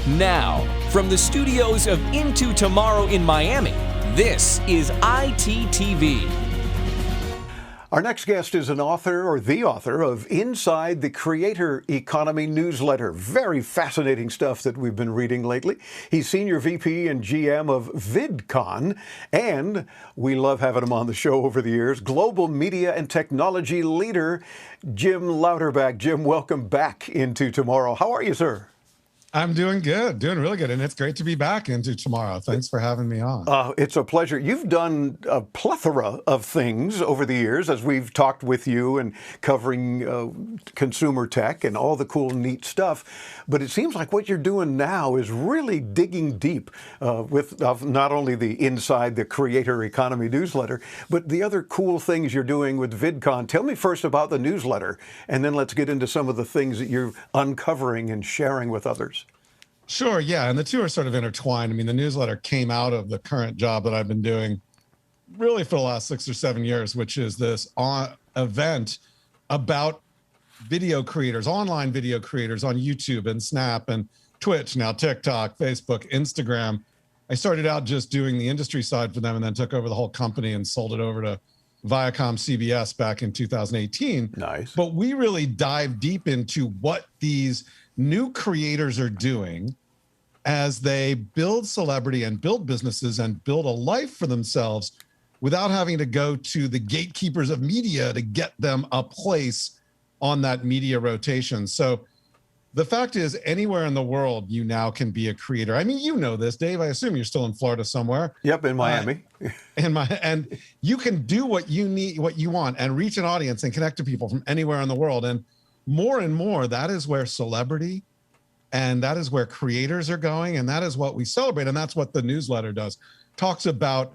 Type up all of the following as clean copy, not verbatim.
Now, from the studios of Into Tomorrow in Miami, this is ITTV. Our next guest is an author, or the author, of Inside the Creator Economy newsletter. Very fascinating stuff that we've been reading louderly. He's Senior VP and GM of VidCon, and we love having him on the show over the years, global media and technology leader, Jim Louderback. Jim, welcome back Into Tomorrow. How are you, sir? I'm doing good, doing really good, and it's great to be back Into Tomorrow. Thanks for having me on. It's a pleasure. You've done a plethora of things over the years as we've talked with you and covering consumer tech and all the cool, neat stuff. But it seems like what you're doing now is really digging deep with not only the Inside the Creator Economy newsletter, but the other cool things you're doing with VidCon. Tell me first about the newsletter, and then let's get into some of the things that you're uncovering and sharing with others. Sure, yeah, and the two are sort of intertwined. I mean, the newsletter came out of the current job that I've been doing really for the last 6 or 7 years, which is this event about video creators, online video creators on YouTube and Snap and Twitch, now TikTok, Facebook, Instagram. I started out just doing the industry side for them and then took over the whole company and sold it over to Viacom CBS back in 2018. Nice. But we really dive deep into what these new creators are doing as they build celebrity and build businesses and build a life for themselves without having to go to the gatekeepers of media to get them a place on that media rotation. So the fact is, anywhere in the world, you now can be a creator. I mean, you know this, Dave. I assume you're still in Florida somewhere. Yep, in Miami. And you can do what you need, what you want, and reach an audience and connect to people from anywhere in the world. And more, that is where celebrity and that is where creators are going. And that is what we celebrate. And that's what the newsletter does. Talks about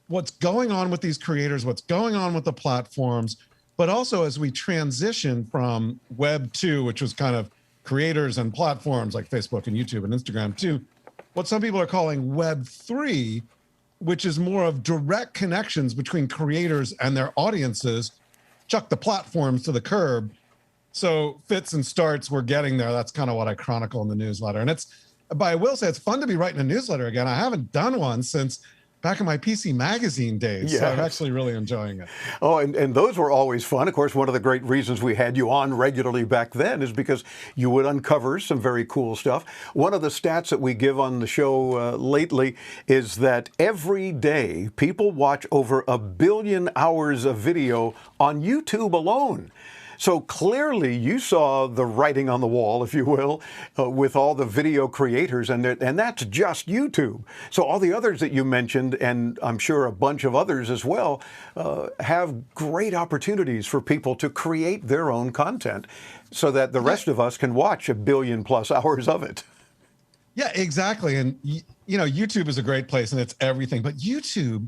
what's going on with these creators, what's going on with the platforms, but also as we transition from Web 2, which was kind of creators and platforms like Facebook and YouTube and Instagram, to what some people are calling Web 3, which is more of direct connections between creators and their audiences. Chuck the platforms to the curb. So fits and starts, we're getting there. That's kind of what I chronicle in the newsletter. And but I will say it's fun to be writing a newsletter again. I haven't done one since back in my PC Magazine days. Yes. So I'm actually really enjoying it. Oh, and those were always fun. Of course, one of the great reasons we had you on regularly back then is because you would uncover some very cool stuff. One of the stats that we give on the show lately is that every day people watch over 1 billion hours of video on YouTube alone. So clearly you saw the writing on the wall, if you will, with all the video creators, and that's just YouTube. So all the others that you mentioned, and I'm sure a bunch of others as well, have great opportunities for people to create their own content so that the rest of us can watch 1 billion plus hours of it. Yeah, exactly. And, YouTube is a great place and it's everything. But YouTube,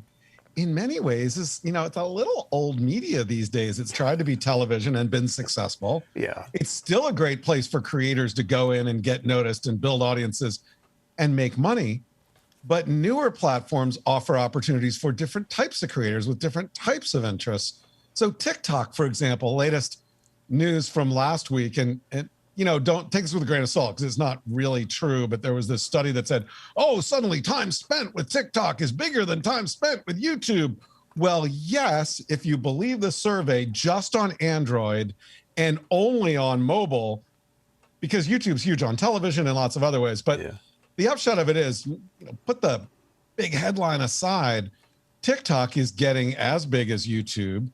in many ways, is, it's a little old media these days. It's tried to be television and been successful. Yeah. It's still a great place for creators to go in and get noticed and build audiences and make money. But newer platforms offer opportunities for different types of creators with different types of interests. So TikTok, for example, latest news from last week, and don't take this with a grain of salt because it's not really true, but there was this study that said, suddenly time spent with TikTok is bigger than time spent with YouTube. Well, yes, if you believe the survey, just on Android and only on mobile, because YouTube's huge on television and lots of other ways. But the upshot of it is, put the big headline aside, TikTok is getting as big as YouTube,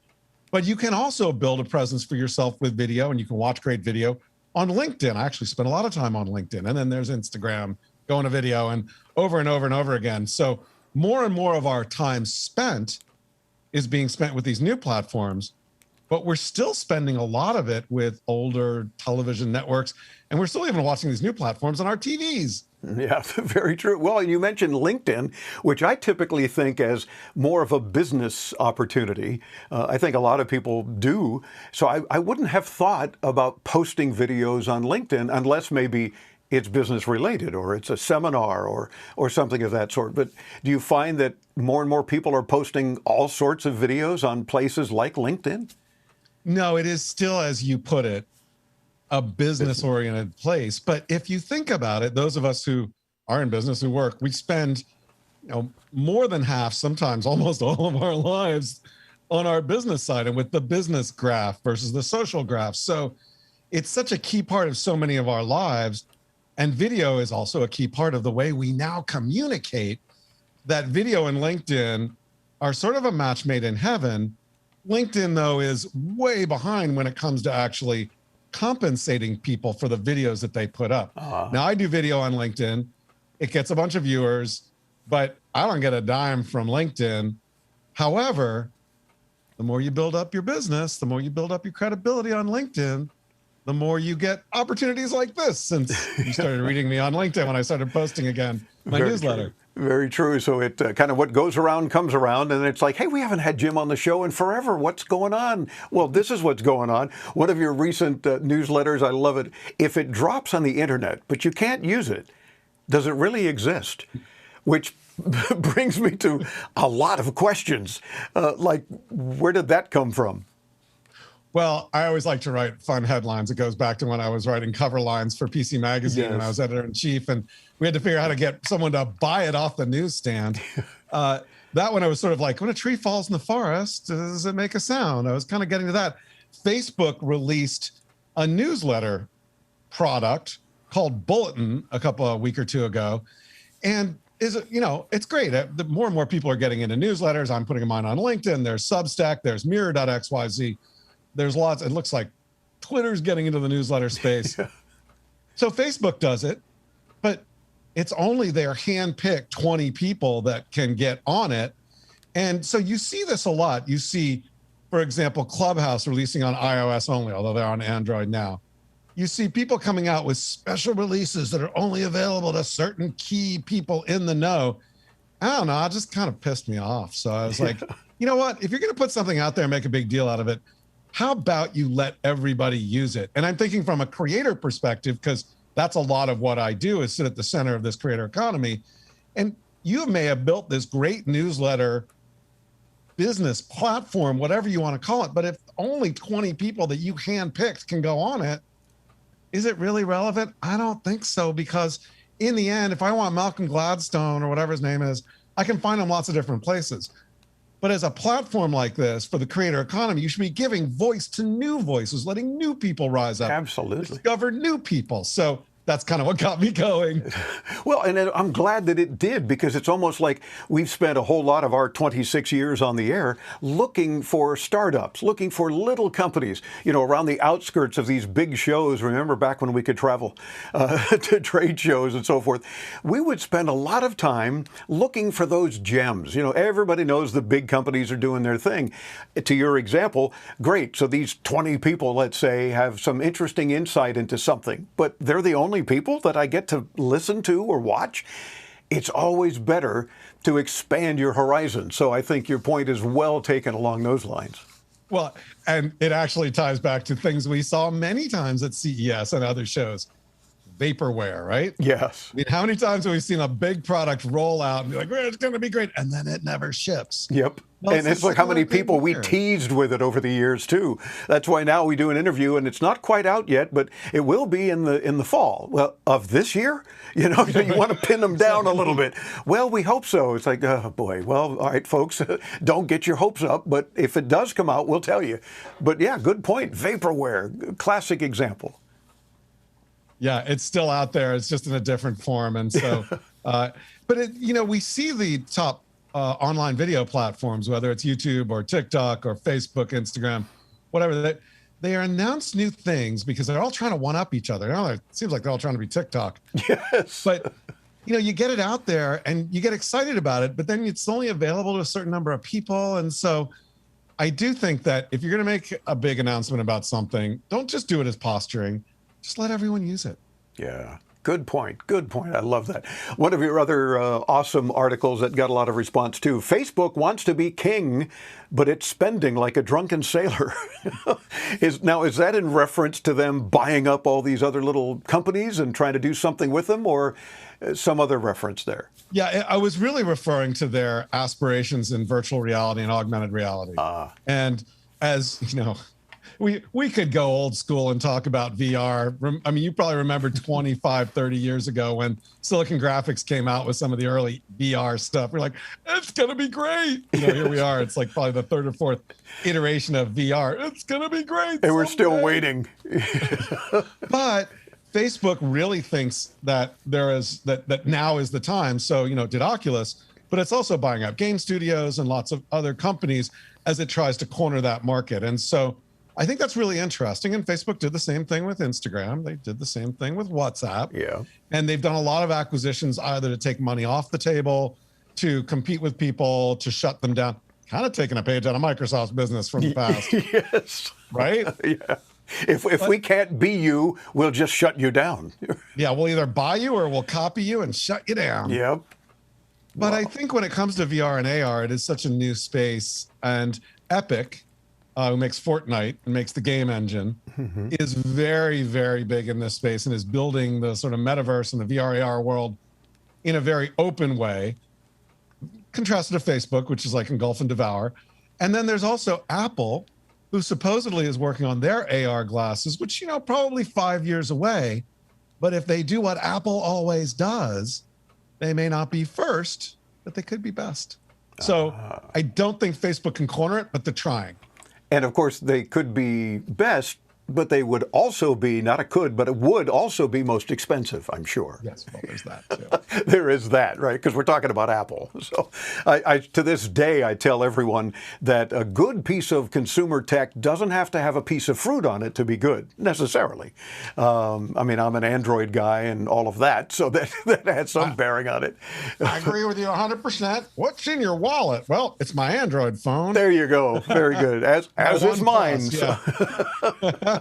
but you can also build a presence for yourself with video, and you can watch great video on LinkedIn. I actually spend a lot of time on LinkedIn. And then there's Instagram, going to video, and over and over again. So more and more of our time spent is being spent with these new platforms, but we're still spending a lot of it with older television networks. And we're still even watching these new platforms on our TVs. Yeah, very true. Well, you mentioned LinkedIn, which I typically think as more of a business opportunity. I think a lot of people do. So I wouldn't have thought about posting videos on LinkedIn unless maybe it's business related or it's a seminar or something of that sort. But do you find that more and more people are posting all sorts of videos on places like LinkedIn? No, it is still, as you put it, a business-oriented place. But if you think about it, those of us who are in business, who work, we spend, more than half, sometimes almost all of our lives on our business side and with the business graph versus the social graph. So it's such a key part of so many of our lives. And video is also a key part of the way we now communicate, that video and LinkedIn are sort of a match made in heaven. LinkedIn, though, is way behind when it comes to actually compensating people for the videos that they put up. Now, I do video on LinkedIn. It gets a bunch of viewers, but I don't get a dime from LinkedIn. However, the more you build up your business, the more you build up your credibility on LinkedIn, the more you get opportunities like this, since you started reading me on LinkedIn when I started posting again my newsletter. Very true. So it kind of what goes around comes around, and it's like, hey, we haven't had Jim on the show in forever. What's going on? Well, this is what's going on. One of your recent newsletters, I love it. If it drops on the internet, but you can't use it, does it really exist? Which brings me to a lot of questions. Like, where did that come from? Well, I always like to write fun headlines. It goes back to when I was writing cover lines for PC Magazine, Yes. and I was editor-in-chief, and we had to figure out how to get someone to buy it off the newsstand. That one, I was sort of like, when a tree falls in the forest, does it make a sound? I was kind of getting to that. Facebook released a newsletter product called Bulletin a week or two ago. And it's great. The more and more people are getting into newsletters. I'm putting mine on LinkedIn. There's Substack. There's Mirror.xyz. There's lots. It looks like Twitter's getting into the newsletter space. Yeah. So Facebook does it, but it's only their hand-picked 20 people that can get on it. And so you see this a lot. You see, for example, Clubhouse releasing on iOS only, although they're on Android now. You see people coming out with special releases that are only available to certain key people in the know. I don't know. It just kind of pissed me off. So I was like, you know what? If you're going to put something out there and make a big deal out of it, how about you let everybody use it? And I'm thinking from a creator perspective, because that's a lot of what I do, is sit at the center of this creator economy. And you may have built this great newsletter business platform, whatever you want to call it, but if only 20 people that you handpicked can go on it, is it really relevant? I don't think so, because in the end, if I want Malcolm Gladstone or whatever his name is, I can find him lots of different places. But as a platform like this for the creator economy, you should be giving voice to new voices, letting new people rise up. Absolutely. Discover new people. So that's kind of what got me going. Well, and I'm glad that it did, because it's almost like we've spent a whole lot of our 26 years on the air looking for startups, looking for little companies, around the outskirts of these big shows. Remember back when we could travel to trade shows and so forth? We would spend a lot of time looking for those gems. Everybody knows the big companies are doing their thing. To your example, great. So these 20 people, let's say, have some interesting insight into something, but they're the only people that I get to listen to or watch. It's always better to expand your horizon. So I think your point is well taken along those lines. Well, and it actually ties back to things we saw many times at CES and other shows. Vaporware, right? Yes. I mean, how many times have we seen a big product roll out and be like, well, it's going to be great, and then it never ships? Yep. Well, and it's like how many people we teased with it over the years too. That's why now we do an interview, and it's not quite out yet, but it will be in the fall. Well, of this year, you want to pin them down a little bit. Well, we hope so. It's like, oh boy. Well, all right, folks, don't get your hopes up. But if it does come out, we'll tell you. But yeah, good point. Vaporware, classic example. Yeah, it's still out there. It's just in a different form. And so, but we see the top online video platforms, whether it's YouTube or TikTok or Facebook, Instagram, whatever, they announce new things because they're all trying to one up each other. It seems like they're all trying to be TikTok. Yes. But, you get it out there and you get excited about it, but then it's only available to a certain number of people. And so I do think that if you're going to make a big announcement about something, don't just do it as posturing. Just let everyone use it. Yeah. Good point. Good point. I love that. One of your other awesome articles that got a lot of response too. Facebook wants to be king, but it's spending like a drunken sailor. Is that in reference to them buying up all these other little companies and trying to do something with them, or some other reference there? Yeah, I was really referring to their aspirations in virtual reality and augmented reality. And as we could go old school and talk about VR. I mean, you probably remember 25, 30 years ago when Silicon Graphics came out with some of the early VR stuff. We're like, it's going to be great. You know, here we are. It's like probably the third or fourth iteration of VR. It's going to be great. And we're still waiting. But Facebook really thinks that that now is the time. So, you know, it did Oculus, but it's also buying up game studios and lots of other companies as it tries to corner that market. And so I think that's really interesting. And Facebook did the same thing with Instagram. They did the same thing with WhatsApp. Yeah. And they've done a lot of acquisitions, either to take money off the table, to compete with people, to shut them down. Kind of taking a page out of Microsoft's business from the past. Yes. Right? Yeah. If we can't be you, we'll just shut you down. Yeah, we'll either buy you or we'll copy you and shut you down. Yep. But I think when it comes to VR and AR, it is such a new space. And Epic, who makes Fortnite and makes the game engine, is very, very big in this space and is building the sort of metaverse and the VR AR world in a very open way, contrasted to Facebook, which is like engulf and devour. And then there's also Apple, who supposedly is working on their AR glasses, which, you know, probably 5 years away. But if they do what Apple always does, they may not be first, but they could be best. So I don't think Facebook can corner it, but they're trying. And of course, they could be best, but they would also be, not a could, but it would also be most expensive, I'm sure. Yes, well, there's that too. There is that, right? Because we're talking about Apple. So I to this day, I tell everyone that a good piece of consumer tech doesn't have to have a piece of fruit on it to be good, necessarily. I mean, I'm an Android guy and all of that, so that had some bearing on it. I agree with you 100%. What's in your wallet? Well, it's my Android phone. There you go. Very good. As is mine. Plus, yeah.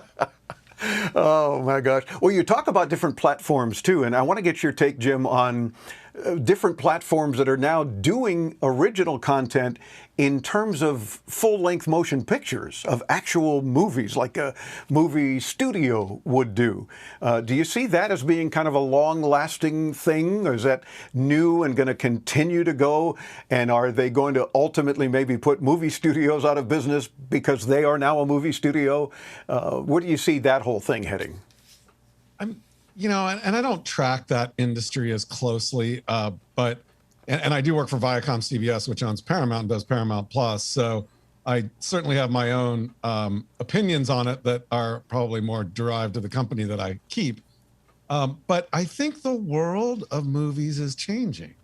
Oh, my gosh. Well, you talk about different platforms, too, and I want to get your take, Jim, on different platforms that are now doing original content in terms of full-length motion pictures of actual movies, like a movie studio would do. Do you see that as being kind of a long-lasting thing, or is that new and going to continue to go? And are they going to ultimately maybe put movie studios out of business because they are now a movie studio? Where do you see that whole thing heading? You know, and I don't track that industry as closely, but I do work for Viacom CBS, which owns Paramount and does Paramount Plus. So I certainly have my own opinions on it that are probably more derived to the company that I keep. But I think the world of movies is changing.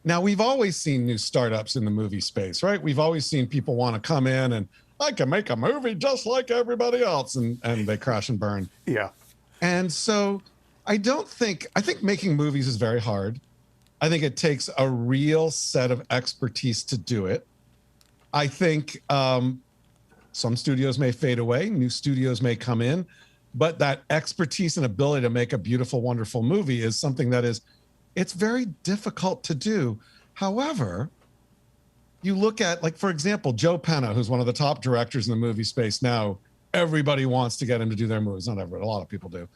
Now, we've always seen new startups in the movie space, right? We've always seen people want to come in and I can make a movie just like everybody else, and they crash and burn. Yeah. And so I think making movies is very hard. I think it takes a real set of expertise to do it. I think some studios may fade away, new studios may come in, but that expertise and ability to make a beautiful, wonderful movie is something that it's very difficult to do. However, you look at, like, for example, Joe Penna, who's one of the top directors in the movie space now. Everybody wants to get him to do their movies. Not everybody, a lot of people do.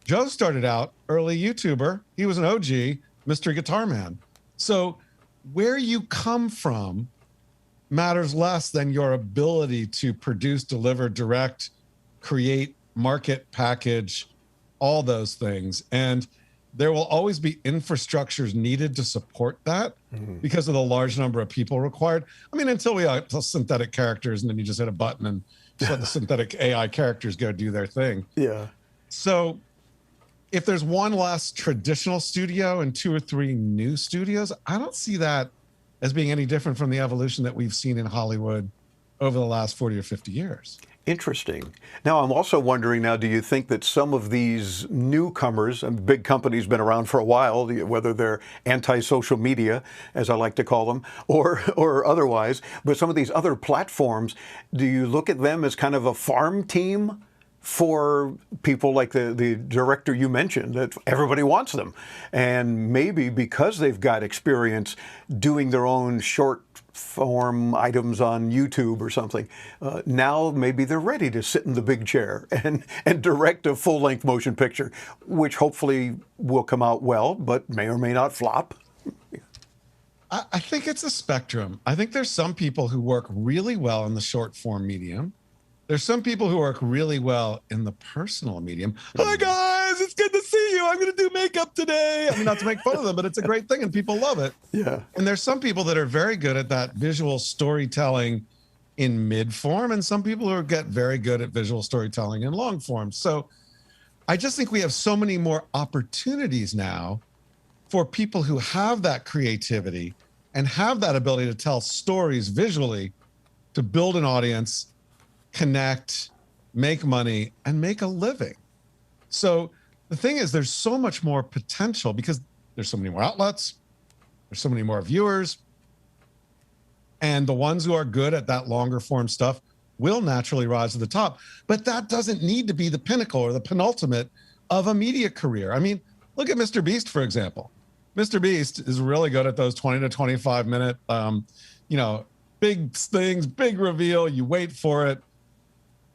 Joe started out early YouTuber. He was an OG mystery guitar man. So where you come from matters less than your ability to produce, deliver, direct, create, market, package, all those things. And there will always be infrastructures needed to support that because of the large number of people required. I mean, until we have synthetic characters and then you just hit a button and just let the synthetic AI characters go do their thing. Yeah. So if there's one less traditional studio and 2 or 3 new studios, I don't see that as being any different from the evolution that we've seen in Hollywood over the last 40 or 50 years. Interesting. Now, I'm also wondering now, do you think that some of these newcomers, and big companies been around for a while, whether they're anti-social media, as I like to call them, or otherwise, but some of these other platforms, do you look at them as kind of a farm team for people like the director you mentioned, that everybody wants them? And maybe because they've got experience doing their own short form items on YouTube or something, now maybe they're ready to sit in the big chair and direct a full-length motion picture, which hopefully will come out well, but may or may not flop. I think it's a spectrum. I think there's some people who work really well in the short form medium. There's some people who work really well in the personal medium. Hi guys, it's good to see you. I'm going to do makeup today. I mean, not to make fun of them, but it's a great thing and people love it. Yeah. And there's some people that are very good at that visual storytelling in mid form, and some people who get very good at visual storytelling in long form. So I just think we have so many more opportunities now for people who have that creativity and have that ability to tell stories visually, to build an audience, connect, make money, and make a living. So the thing is, there's so much more potential because there's so many more outlets, there's so many more viewers, and the ones who are good at that longer form stuff will naturally rise to the top. But that doesn't need to be the pinnacle or the penultimate of a media career. I mean, look at Mr. Beast, for example. Mr. Beast is really good at those 20 to 25 minute, big things, big reveal, you wait for it.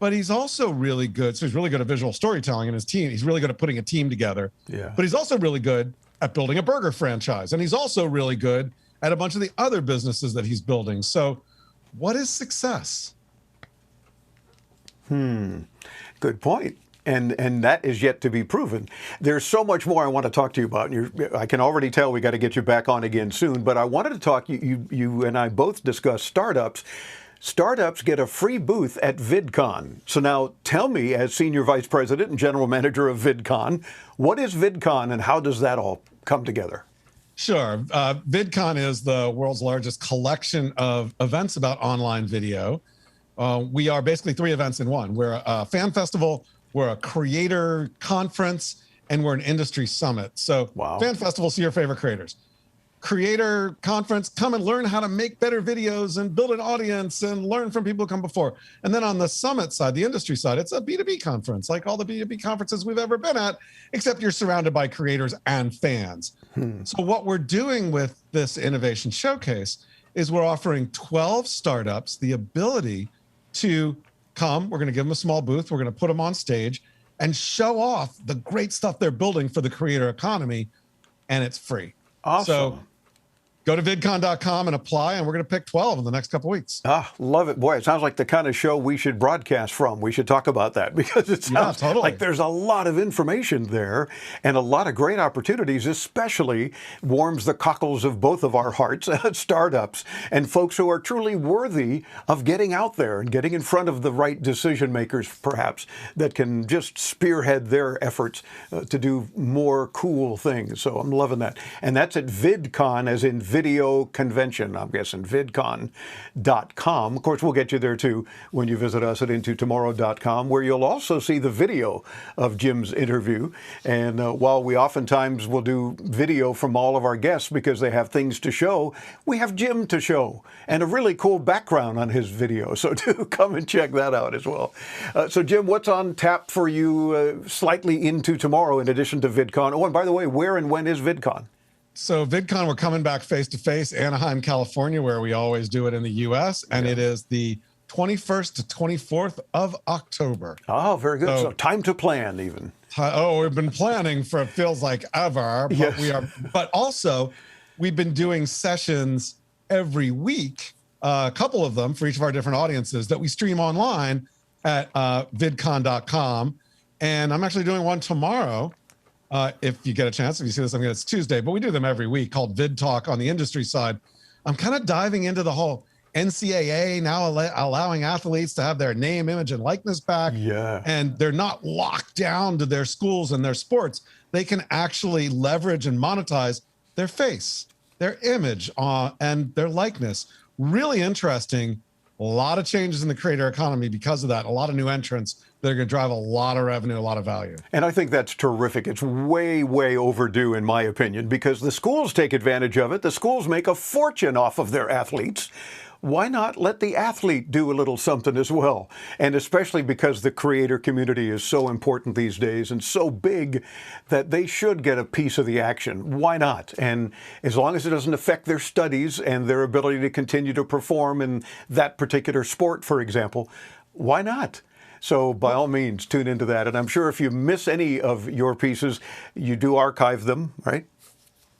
But he's also really good. So he's really good at visual storytelling in his team. He's really good at putting a team together. Yeah. But he's also really good at building a burger franchise. And he's also really good at a bunch of the other businesses that he's building. So what is success? Good point. And that is yet to be proven. There's so much more I want to talk to you about. I can already tell we got to get you back on again soon. But I wanted to talk, you and I both discussed startups. Startups get a free booth at VidCon. So now tell me, as Senior Vice President and General Manager of VidCon, what is VidCon and how does that all come together? Sure. VidCon is the world's largest collection of events about online video. We are basically three events in one. We're a fan festival, we're a creator conference, and we're an industry summit. So Fan festival, see your favorite creators. Creator conference, come and learn how to make better videos and build an audience and learn from people who come before. And then on the summit side, the industry side, it's a B2B conference, like all the B2B conferences we've ever been at, except you're surrounded by creators and fans. So what we're doing with this innovation showcase is we're offering 12 startups the ability to come. We're going to give them a small booth. We're going to put them on stage and show off the great stuff they're building for the creator economy. And it's free. Awesome. So go to vidcon.com and apply, and we're going to pick 12 in the next couple of weeks. Love it. Boy, it sounds like the kind of show we should broadcast from. We should talk about that because it sounds like there's a lot of information there and a lot of great opportunities, especially warms the cockles of both of our hearts, startups and folks who are truly worthy of getting out there and getting in front of the right decision makers, perhaps, that can just spearhead their efforts to do more cool things. So I'm loving that. And that's at VidCon, as in video convention, I'm guessing, vidcon.com. Of course, we'll get you there too when you visit us at intotomorrow.com, where you'll also see the video of Jim's interview. And while we oftentimes will do video from all of our guests because they have things to show, we have Jim to show and a really cool background on his video. So do come and check that out as well. So Jim, what's on tap for you slightly into tomorrow in addition to VidCon? Oh, and by the way, where and when is VidCon? So VidCon, we're coming back face-to-face, Anaheim, California, where we always do it in the U.S., and it is the 21st to 24th of October. Oh, very good. So time to plan even. We've been planning for, it feels like ever, but but also we've been doing sessions every week, a couple of them for each of our different audiences that we stream online at vidcon.com. And I'm actually doing one tomorrow. If you get a chance, if you see this, I mean, it's Tuesday, but we do them every week, called Vid Talk on the industry side. I'm kind of diving into the whole NCAA now allowing athletes to have their name, image, and likeness back. Yeah. And they're not locked down to their schools and their sports. They can actually leverage and monetize their face, their image, and their likeness. Really interesting. A lot of changes in the creator economy because of that. A lot of new entrants that are going to drive a lot of revenue, a lot of value. And I think that's terrific. It's way, way overdue, in my opinion, because the schools take advantage of it. The schools make a fortune off of their athletes. Why not let the athlete do a little something as well? And especially because the creator community is so important these days and so big that they should get a piece of the action. Why not? And as long as it doesn't affect their studies and their ability to continue to perform in that particular sport, for example, why not? So by all means, tune into that. And I'm sure if you miss any of your pieces, you do archive them, right?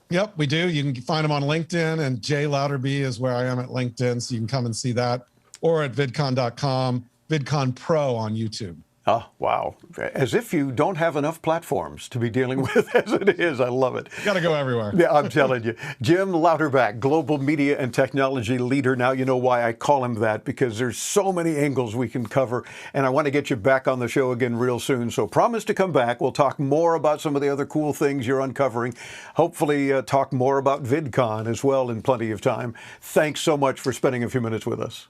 Yep, we do. You can find them on LinkedIn, and Jay Louderback is where I am at LinkedIn, so you can come and see that, or at vidcon.com. VidCon Pro on YouTube. Oh, wow. As if you don't have enough platforms to be dealing with as it is. I love it. Got to go everywhere. Yeah, I'm telling you. Jim Louderback, global media and technology leader. Now you know why I call him that, because there's so many angles we can cover, and I want to get you back on the show again real soon. So promise to come back. We'll talk more about some of the other cool things you're uncovering. Hopefully talk more about VidCon as well in plenty of time. Thanks so much for spending a few minutes with us.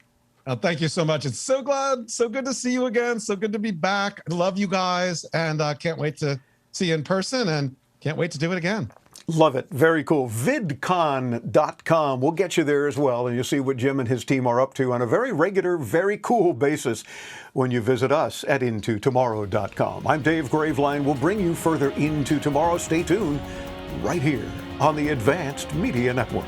Thank you so much. It's so good to see you again. So good to be back. I love you guys, and can't wait to see you in person, and can't wait to do it again. Love it. Very cool. VidCon.com. We'll get you there as well, and you'll see what Jim and his team are up to on a very regular, very cool basis when you visit us at intotomorrow.com. I'm Dave Graveline. We'll bring you further into tomorrow. Stay tuned right here on the Advanced Media Network.